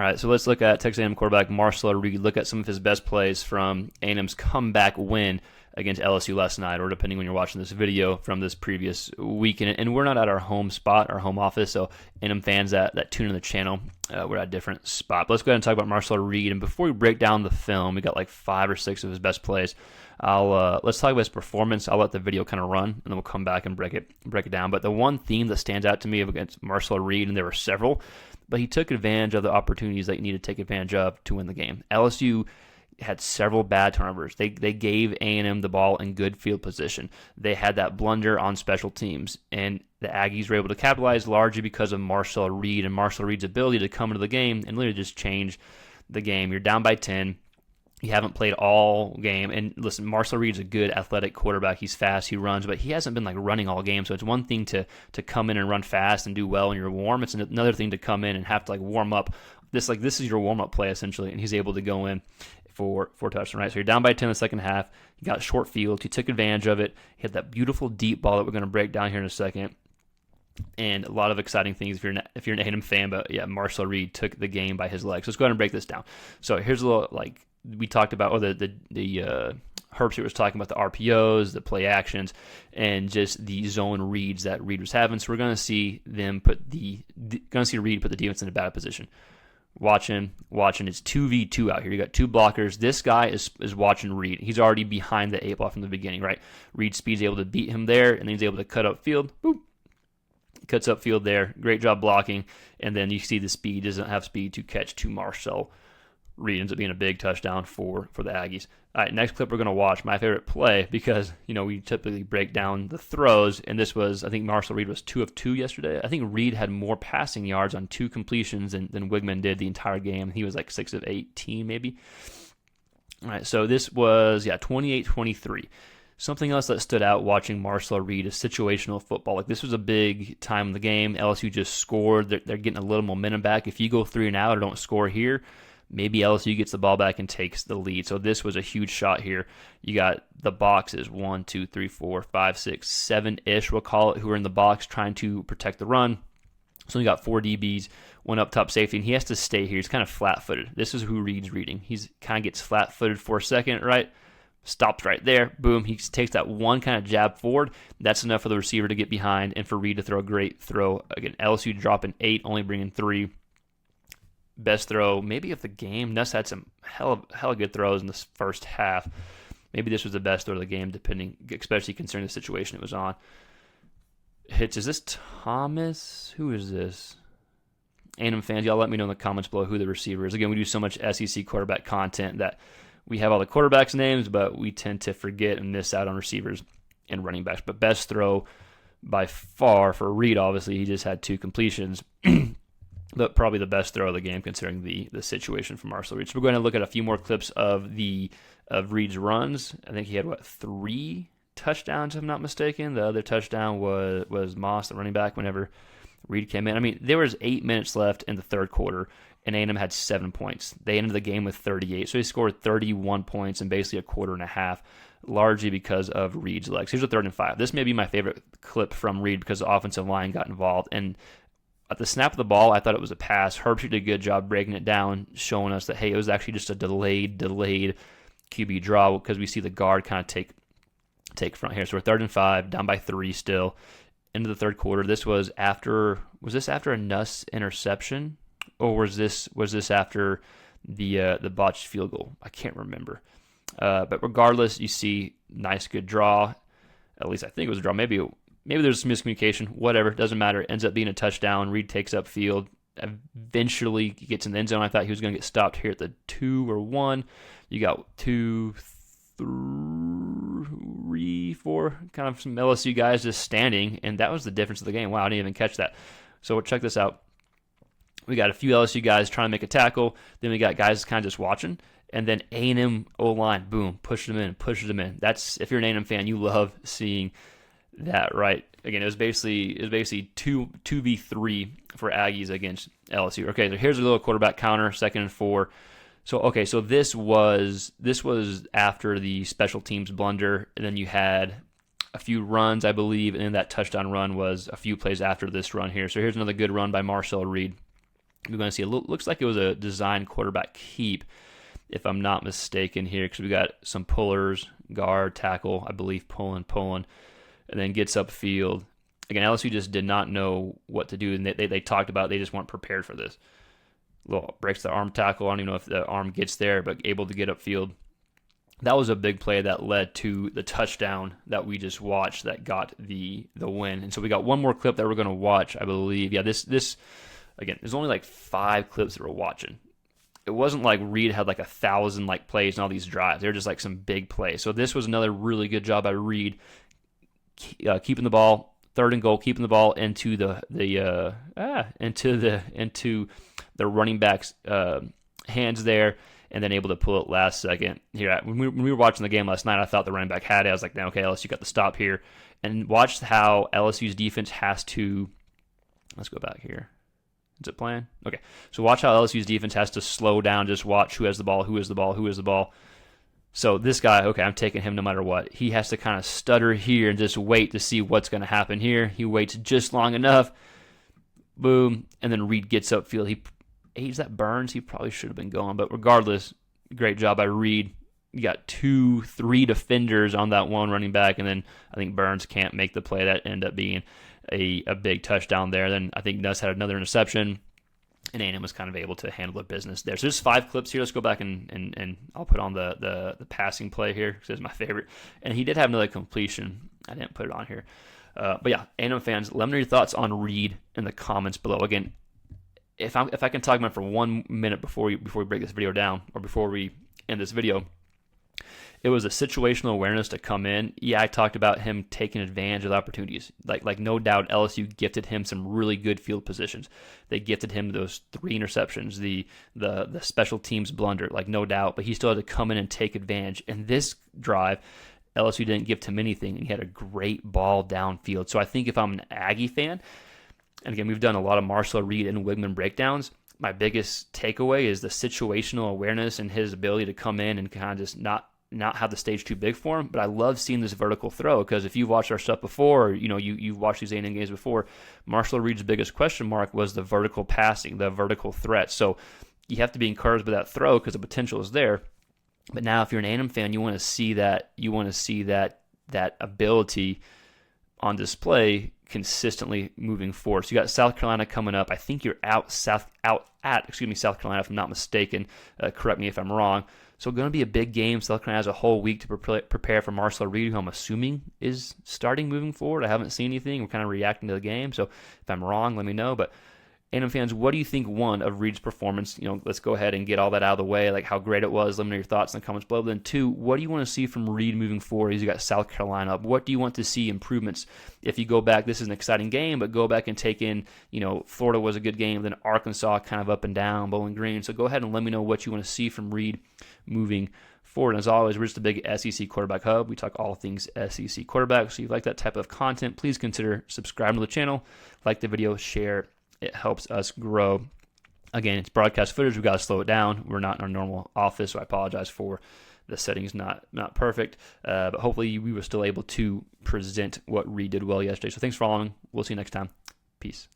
All right, so let's look at Texas A&M quarterback Marcel Reed. Look at some of his best plays from A&M's comeback win against LSU last night, or depending when you're watching this video from this previous week. And we're not at our home spot, our home office, so A&M fans that tune in the channel, we're at a different spot. But let's go ahead and talk about Marcel Reed. And before we break down the film, we got like 5 or 6 of his best plays. Let's talk about his performance. I'll let the video kind of run, and then we'll come back and break it down. But the one theme that stands out to me against Marcel Reed, and there were several, but he took advantage of the opportunities that you need to take advantage of to win the game. LSU had several bad turnovers. They gave A&M the ball in good field position. They had that blunder on special teams, and the Aggies were able to capitalize largely because of Marcel Reed and Marcel Reed's ability to come into the game and literally just change the game. You're down by 10. You haven't played all game. And listen, Marcel Reed's a good athletic quarterback. He's fast, he runs, but he hasn't been like running all game. So it's one thing to come in and run fast and do well when you're warm. It's another thing to come in and have to like warm up. This is your warm-up play essentially, and he's able to go in for touchdowns, right? So you're down by 10 in the second half. You got short field. You took advantage of it. He had that beautiful deep ball that we're going to break down here in a second. And a lot of exciting things if you're an A&M fan. But yeah, Marcel Reed took the game by his legs. Let's go ahead and break this down. So here's a little like we talked about, the Herbstreit was talking about the RPOs, the play actions, and just the zone reads that Reed was having. So we're going to see Reed put the defense in a bad position. Watching. It's 2v2 out here. You got 2 blockers. This guy is watching Reed. He's already behind the 8 ball from the beginning, right? Reed speed's able to beat him there, and then he's able to cut up field. Boop. Cuts up field there. Great job blocking. And then you see the speed. Doesn't have speed to catch to Marcel Reed. Ends up being a big touchdown for the Aggies. All right, next clip we're going to watch, my favorite play, because, we typically break down the throws, and this was, I think Marcel Reed was 2 of 2 yesterday. I think Reed had more passing yards on 2 completions than Wigman did the entire game. He was like 6 of 18 maybe. All right, so this was, 28-23. Something else that stood out watching Marcel Reed is situational football. Like, this was a big time in the game. LSU just scored. They're getting a little momentum back. If you go 3 and out or don't score here, maybe LSU gets the ball back and takes the lead. So this was a huge shot here. You got the boxes, 1, 2, 3, 4, 5, 6, 7-ish, we'll call it, who are in the box trying to protect the run. So you got 4 DBs, 1 up top safety, and he has to stay here. He's kind of flat-footed. This is who Reed's reading. He's kind of gets flat-footed for a second, right? Stops right there. Boom. He takes that one kind of jab forward. That's enough for the receiver to get behind and for Reed to throw a great throw. Again, LSU dropping 8, only bringing 3. Best throw maybe of the game. Nuss had some hella good throws in this first half. Maybe this was the best throw of the game, especially considering the situation it was on. Hits. Is this Thomas? Who is this? A&M fans, y'all let me know in the comments below who the receiver is. Again, we do so much SEC quarterback content that we have all the quarterbacks' names, but we tend to forget and miss out on receivers and running backs. But best throw by far for Reed, obviously. He just had 2 completions. But probably the best throw of the game considering the situation from Marcel Reed. So we're going to look at a few more clips of Reed's runs. I think he had, 3 touchdowns, if I'm not mistaken. The other touchdown was Moss, the running back, whenever Reed came in. I mean, there was 8 minutes left in the third quarter, and A&M had 7 points. They ended the game with 38. So he scored 31 points in basically a quarter and a half, largely because of Reed's legs. Here's a 3rd and 5. This may be my favorite clip from Reed because the offensive line got involved. And at the snap of the ball, I thought it was a pass. Herbstreit did a good job breaking it down, showing us that, hey, it was actually just a delayed QB draw because we see the guard kind of take front here. So we're 3rd and 5, down by 3 still. Into the third quarter. This was this after a Nuss interception, or was this after the botched field goal? I can't remember. But regardless, you see nice good draw. At least I think it was a draw. Maybe there's some miscommunication. Whatever, doesn't matter. It ends up being a touchdown. Reed takes up field. Eventually he gets in the end zone. I thought he was going to get stopped here at the 2 or 1. You got 2, 3, 4, kind of some LSU guys just standing, and that was the difference of the game. Wow, I didn't even catch that. So check this out. We got a few LSU guys trying to make a tackle. Then we got guys kind of just watching. And then A&M O-line, boom, pushes them in. That's, if you're an A&M fan, you love seeing that, right? Again, it was basically 2v3 for Aggies against LSU. Okay, so here's a little quarterback counter, 2nd and 4. So this was after the special teams blunder, and then you had a few runs, I believe, and then that touchdown run was a few plays after this run here. So here's another good run by Marcel Reed. We're going to see looks like it was a design quarterback keep, if I'm not mistaken here, because we got some pullers, guard, tackle, I believe, pulling, and then gets upfield. Again, LSU just did not know what to do, and they talked about they just weren't prepared for this. Little breaks the arm tackle. I don't even know if the arm gets there, but able to get upfield. That was a big play that led to the touchdown that we just watched that got the win. And so we got one more clip that we're going to watch, I believe. Yeah, this again, there's only like 5 clips that we're watching. It wasn't like Reed had like 1,000 like plays and all these drives. They were just like some big plays. So this was another really good job by Reed, keeping the ball, 3rd and goal, keeping the ball into the running back's hands there, and then able to pull it last second. Here, when we were watching the game last night, I thought the running back had it. I was like, okay, LSU got the stop here. And watch how LSU's defense has to, let's go back here. Is it playing? Okay. So watch how LSU's defense has to slow down, just watch who has the ball, who is the ball, who is the ball. So this guy, okay, I'm taking him no matter what. He has to kind of stutter here and just wait to see what's going to happen here. He waits just long enough. Boom. And then Reed gets upfield. Is that Burns? He probably should have been going. But regardless, great job by Reed. You got 2-3 defenders on that one running back. And then I think Burns can't make the play. That ended up being a big touchdown there. Then I think Nuss had another interception, and A&M was kind of able to handle the business there. So there's 5 clips here. Let's go back and I'll put on the passing play here because it's my favorite. And he did have another completion. I didn't put it on here. But yeah, A&M fans, let me know your thoughts on Reed in the comments below. Again, if I can talk about it for 1 minute before we break this video down, or before we end this video, it was a situational awareness to come in. Yeah, I talked about him taking advantage of opportunities. Like no doubt, LSU gifted him some really good field positions. They gifted him those 3 interceptions, the special teams blunder, like no doubt. But he still had to come in and take advantage. And this drive, LSU didn't gift him anything, and he had a great ball downfield. So I think if I'm an Aggie fan, and again, we've done a lot of Marcel Reed and Wigman breakdowns, my biggest takeaway is the situational awareness and his ability to come in and kind of just not have the stage too big for him. But I love seeing this vertical throw, because if you've watched our stuff before, or you've watched these A&M games before, Marcel Reed's biggest question mark was the vertical passing, the vertical threat. So you have to be encouraged by that throw because the potential is there. But now if you're an A&M fan, you want to see that ability on display consistently moving forward. So you got South Carolina coming up. I think you're South Carolina, if I'm not mistaken. Correct me if I'm wrong. So going to be a big game. South Carolina has a whole week to prepare for Marcel Reed, who I'm assuming is starting moving forward. I haven't seen anything. We're kind of reacting to the game. So if I'm wrong, let me know. But A&M fans, what do you think, one, of Reed's performance? Let's go ahead and get all that out of the way, like how great it was. Let me know your thoughts in the comments below. Then 2, what do you want to see from Reed moving forward? He's got South Carolina up. What do you want to see improvements? If you go back, this is an exciting game, but go back and take in, Florida was a good game, then Arkansas kind of up and down, Bowling Green. So go ahead and let me know what you want to see from Reed moving forward. And as always, we're just a big SEC quarterback hub. We talk all things SEC quarterback. So if you like that type of content, please consider subscribing to the channel, like the video, share. It helps us grow. Again, it's broadcast footage. We've got to slow it down. We're not in our normal office, so I apologize for the settings not perfect. But hopefully we were still able to present what Reed did well yesterday. So thanks for following. We'll see you next time. Peace.